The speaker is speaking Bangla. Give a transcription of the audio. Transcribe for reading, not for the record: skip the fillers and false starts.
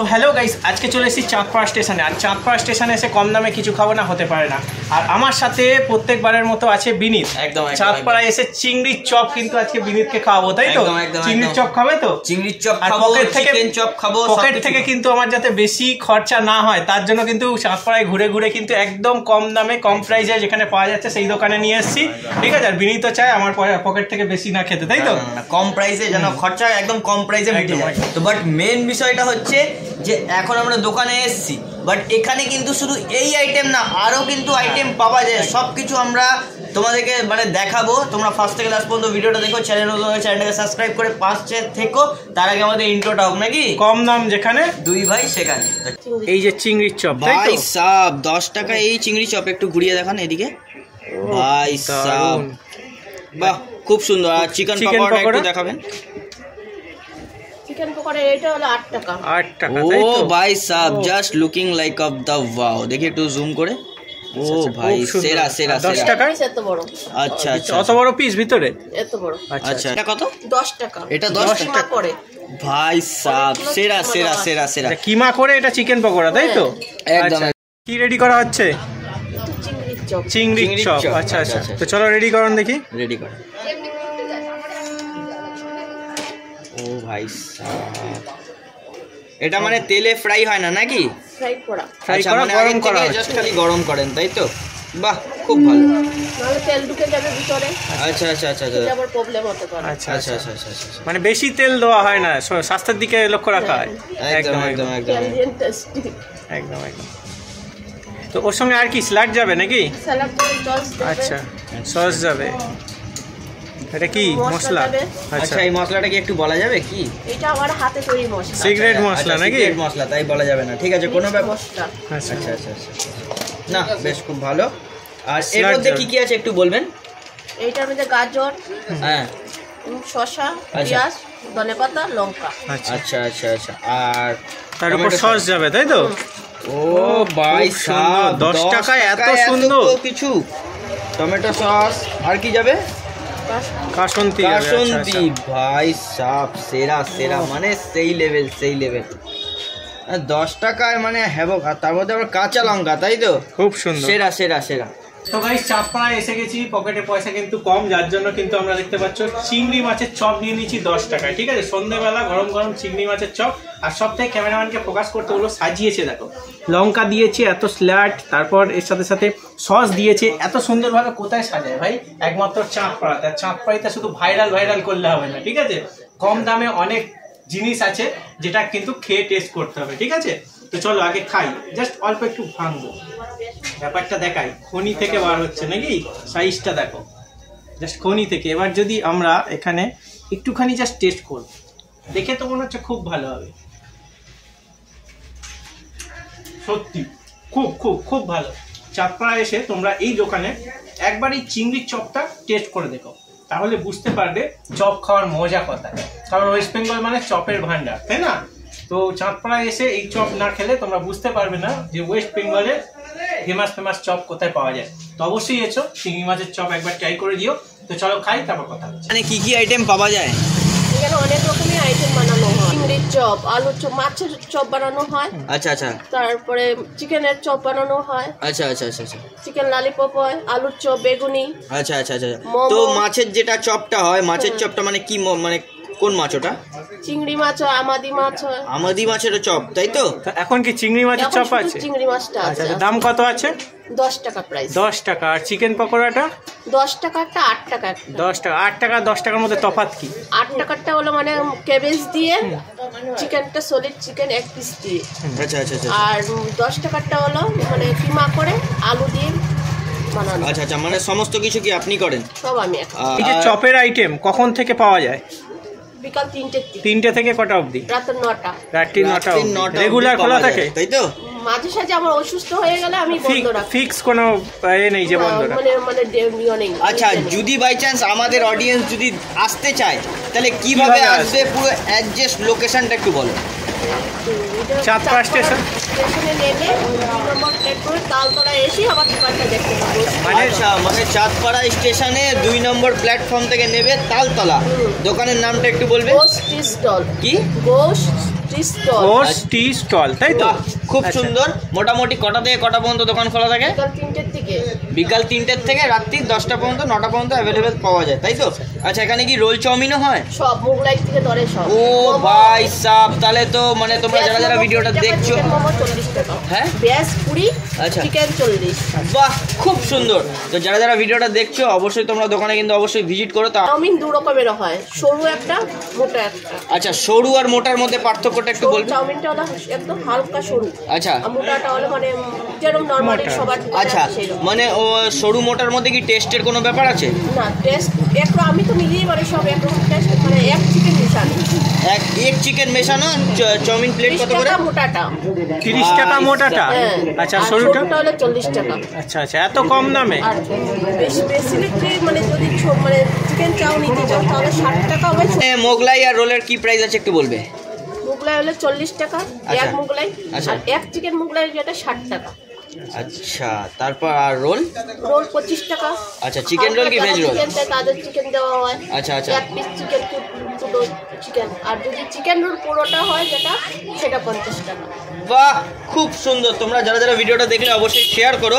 তো হ্যালো গাইস, আজকে চলে এসেছি চাঁদপাড়া স্টেশনে। আর চাঁদপাড়া স্টেশনে এসে কম দামে কিছু খাবো না, হতে পারে না। আর আমার সাথে প্রত্যেকবারের মতো আছে বিনীত। একদম চাঁদপাড়ায় এসে চিংড়ির চপ কিন্তু আজকে বিনীতকে খাওয়াবো, তাই তো? চিংড়ির চপ খাবে তো? চিংড়ির চপ আর খাবো, চিকেন চপ খাবো। পকেট থেকে কিন্তু আমার যাতে বেশি খরচা না হয় তার জন্য কিন্তু চাঁদপাড়ায় ঘুরে ঘুরে কিন্তু একদম কম দামে কম প্রাইসে যেখানে পাওয়া যাচ্ছে সেই দোকানে নিয়ে এসেছি, ঠিক আছে? আর বিনীত চায় আমার পকেট থেকে বেশি না খেতে, তাই তো? কম প্রাইসে যেন খরচা একদম কম প্রাইসে মিটে যায়। তো বাট মেন বিষয়টা হচ্ছে যে এখন আমরা দোকানে এসেছি, বাট এখানে কিন্তু শুধু এই আইটেম না, আরও কিন্তু আইটেম পাওয়া যায়। সব কিছু আমরা তোমাদেরকে মানে দেখাবো। তোমরা ফার্স্ট থেকে লাস্ট পর্যন্ত ভিডিওটা দেখো, চ্যানেলটাকে সাবস্ক্রাইব করে পাশে থেকো। তার আগে আমাদের ইন্ট্রোটা হোক নাকি? কম দাম যেখানে, দুই ভাই সেখানে। এই যে চিংড়ির চপ, ভাই সাব 10 টাকা এই চিংড়ি চপ। একটু ঘুরিয়ে দেখান এদিকে ভাই সাব, বাহ খুব সুন্দর। আর চিকেন পকোড়া একটু দেখাবেন। চিকেন পকোড়া এটা হলো 8 টাকা। 8 টাকা। ও ভাই sub, just looking like of the wow. দেখি একটু জুম করে। ও ভাই সেরা সেরা। 10 টাকা এত বড়? আচ্ছা আচ্ছা, অত বড় পিস ভিতরে এত বড়? আচ্ছা। এটা কত? 10 টাকা। এটা 10 টাকা করে ভাই সাব, সেরা সেরা সেরা সেরা। কিমা করে এটা চিকেন পকোড়া, তাই তো? একদম। কি রেডি করা হচ্ছে? চিংড়ির চপ। চিংড়ির চপ, আচ্ছা আচ্ছা। তো চলো রেডি করুন দেখি। রেডি কর। ও ভাই সাব, এটা মানে তেলে ফ্রাই হয় না নাকি? ফ্রাই করা। ফ্রাই করা, গরম করা, জাস্ট খালি গরম করেন, তাই তো? বাহ খুব ভালো। নালে তেল ঢুকে যাবে ভিতরে। আচ্ছা আচ্ছা আচ্ছা আচ্ছা, আবার প্রবলেম হতে পারে। আচ্ছা আচ্ছা আচ্ছা আচ্ছা আচ্ছা। মানে বেশি তেল দেওয়া হয় না, স্বাস্থ্যের দিকে লক্ষ্য রাখা হয়। একদম একদম একদম একদম একদম। তো ওর সঙ্গে আর কি স্যালাড যাবে নাকি? স্যালাড করে সস দেবে। আচ্ছা, সস যাবে। এটা কি মশলা? আচ্ছা, এই মশলাটা কি একটু বলা যাবে কি? এটা আমার হাতে তৈরি মশলা। সিক্রেট মশলা নাকি? সিক্রেট মশলা, তাই বলা যাবে না, ঠিক আছে? কোনো ব্যাপার। আচ্ছা আচ্ছা আচ্ছা আচ্ছা, না বেশ খুব ভালো। আর এর মধ্যে কি কি আছে একটু বলবেন? এইটার মধ্যে গাজর, হ্যাঁ, শসা, পেঁয়াজ, ধনেপাতা, লঙ্কা। আচ্ছা আচ্ছা আচ্ছা আচ্ছা। আর তার উপর সস যাবে, তাই তো? ও ভাই সাব, 10 টাকায় এত সুন্দর কিছু। টমেটো সস, আর কি যাবে? কাসুন্দি। কাসুন্দি ভাই সাব, সেরা সেরা, মানে সেই লেভেল সেই লেভেল। 10 টাকায় মানে হ্যাভক, আর তার মধ্যে আবার কাঁচা লঙ্কা, তাই তো? খুব সুন্দর, সেরা সেরা সেরা। তো গাইস চাঁদপাড়ায় এসে গেছি, পকেটে পয়সা কিন্তু কম, যার জন্য কিন্তু আমরা দেখতে পাচ্ছ চিংড়ি মাছের চপ নিয়ে নিচ্ছি 10 টাকায়, ঠিক আছে? সন্ধ্যেবেলা গরম গরম চিংড়ি মাছের চপ। আর সব থেকে ক্যামেরাম্যানকে ফোকাস করতে হলো, সাজিয়েছে দেখো, লঙ্কা দিয়েছে এত স্ল্যাট, তারপর এর সাথে সাথে সস দিয়েছে এত সুন্দরভাবে। কোথায় সাজায় ভাই? একমাত্র চাঁদপাড়াতে। আর চাঁদপাড়াতে শুধু ভাইরাল করলে হবে না, ঠিক আছে? কম দামে অনেক জিনিস আছে যেটা কিন্তু খেয়ে টেস্ট করতে হবে, ঠিক আছে? তো চলো আগে খাই, জাস্ট অল্প একটু ভাঙবো, ব্যাপারটা দেখাই। খনি থেকে বার হচ্ছে নাকি, সাইজটা দেখো, জাস্ট খনি থেকে। এবার যদি আমরা এখানে একটুখানি জাস্ট টেস্ট করব, দেখে তো মনে হচ্ছে খুব ভালো হবে। সত্যি খুব খুব খুব ভালো। চাঁদপাড়া এসে তোমরা এই দোকানে একবার এই চিংড়ির চপটা টেস্ট করে দেখো, তাহলে বুঝতে পারবে চপ খাওয়ার মজা কোথায়। কারণ ওয়েস্ট বেঙ্গল মানে চপের ভান্ডার, তাই না? তো চাঁদপাড়ায় এসে এই চপ না খেলে তোমরা বুঝতে পারবে না যে ওয়েস্ট বেঙ্গলের ফেমাস চপ কোথায় পাওয়া যায়। তো অবশ্যই এসো, চিংড়ি মাছের চপ একবার ট্রাই করে দিও। তো চলো খাই, তারপর কথা হচ্ছে। মানে কি কি আইটেম পাওয়া যায়? এখানে অনেক রকমের আইটেম বানানো হয়। চিংড়ির চপ, আলুর চপ, মাছের চপ বানানো হয়। আচ্ছা আচ্ছা। তারপরে চিকেনের চপ বানানো হয়। আচ্ছা আচ্ছা আচ্ছা আচ্ছা। চিকেন ললিপপ হয়, আলুর চপ, বেগুনি। আচ্ছা আচ্ছা আচ্ছা। তো মাছের যেটা চপটা হয়, মাছের চপটা মানে কি, মানে কোন মাছ ওটা? চিংড়ি মাছ হয়, আমাদি মাছ হয়। আমাদি মাছের চপ, তাই তো? এখন কি চিংড়ি মাছের চপ আছে? চিংড়ি মাছটা আছে। আচ্ছা, দাম কত আছে? 10 টাকা প্রাইস। 10 টাকা। আর চিকেন পকোড়াটা? 10 টাকা একটা, 8 টাকা একটা। 10 টাকা। 8 টাকা 10 টাকার মধ্যে তফাৎ কি? 8 টাকারটা হলো মানে কেবেজ দিয়ে, চিকেনটা সলিড চিকেন এক পিস দিয়ে। আচ্ছা আচ্ছা আচ্ছা। আর 10 টাকারটা হলো মানে কিমা করে আলু দিয়ে বানানো। আচ্ছা আচ্ছা, মানে সমস্ত কিছু কি আপনি করেন? সব আমি। এই যে চপের আইটেম কখন থেকে পাওয়া যায়? বিকাল 3টে থেকে কটা অবধি? রাতের 9টা। রাত্রি 9টা রেগুলার খোলা থাকে, তাই তো? মাঝে সাঝে আমার অসুস্থ হয়ে গেলে আমি বন্ধ রাখি। ফিক্স কোনো এ নেই যে বন্ধ রাখি? মানে নেই। আচ্ছা, যদি বাই চান্স আমাদের অডিয়েন্স যদি আসতে চায় তাহলে কিভাবে আসবে? পুরো অ্যাড্রেস লোকেশনটা একটু বলো। চাঁদপাড়া স্টেশনে নেমে 2 নম্বর প্ল্যাটফর্মে তালতলা এসে আমার দোকানটা দেখতে পাবো। আচ্ছা, মানে চাঁদপাড়া স্টেশনে 2 নম্বর প্ল্যাটফর্ম থেকে নেবে তালতলা। দোকানের নামটা একটু বলবে? Ghost stall. কি? Ghost tea stall. Oats tea stall, তাই তো? বাহ, খুব আচ্ছা। সুন্দর। মোটামুটি কটা থেকে কটা পর্যন্ত দোকান খোলা থাকে? বিকাল 3টের দিকে। বিকাল 3টের থেকে রাত্রি 10টা পর্যন্ত, 9টা পর্যন্ত অ্যাভেলেবেল পাওয়া যায়, তাই তো? আচ্ছা, এখানে কি রোল চাউমিনও হয়? সব মোগলাই থেকে ধরে সব। ও ভাই সাব, তাহলে তো মানে তোমরা যারা যারা ভিডিওটা দেখছো, মোমো 40 টাকা। হ্যাঁ ভেজ 20, আচ্ছা। চিকেন 40। বাহ, খুব সুন্দর। তো যারা যারা ভিডিওটা দেখছো অবশ্যই তোমরা দোকানে কিন্তু অবশ্যই ভিজিট করো। তা চাউমিন দু রকমের হয়, সরু একটা, মোটা একটা। আচ্ছা, সরু আর মোটার মধ্যে পার্থক্যটা একটু সরু বলবে? চাউমিনটা হলো একদম হালকা সরু। আচ্ছা আর মোটাটা হলো মানে যেরকম নরমালি মোটা। সবার আচ্ছা, মানে ও সরু মোটার মধ্যে কি টেস্টের কোনো ব্যাপার আছে? না, টেস্ট একটু আমি তো মিলিয়ে পারি সব একরকম টেস্ট, মানে এক চিকেন মিশানো। এক চিকেন মেশানো চাউমিন প্লেট 30 কত করে? টাকা মোটাটা। 30 টাকা মোটাটা? হ্যাঁ। আচ্ছা, আর সরুটা? সরুটা হলো 40 টাকা। আচ্ছা আচ্ছা, এত কম দামে? আর বেসিক্যালি মানে যদি মানে চিকেন চাও নিতে চাও তাহলে 60 টাকা হবে। মোগলাই আর রোলের কি প্রাইস আছে একটু বলবে? মোগলাই হলে 40 টাকা আচ্ছা। এক মোগলাই। আচ্ছা। আর এক চিকেন মোগলাই যেটা 60 টাকা। আচ্ছা, তারপর আর রোল? রোল 25 টাকা। আচ্ছা, চিকেন রোল কি ভেজ রোল? চিকেন চাই তাদের চিকেন দেওয়া হয়। আচ্ছা আচ্ছা, এক পিস চিকেন, দুটো চিকেন। আর যদি চিকেন রোল পুরোটা হয় যেটা, সেটা 50 টাকা। বাহ, খুব সুন্দর। তোমরা যারা যারা ভিডিওটা দেখলে অবশ্যই শেয়ার করো।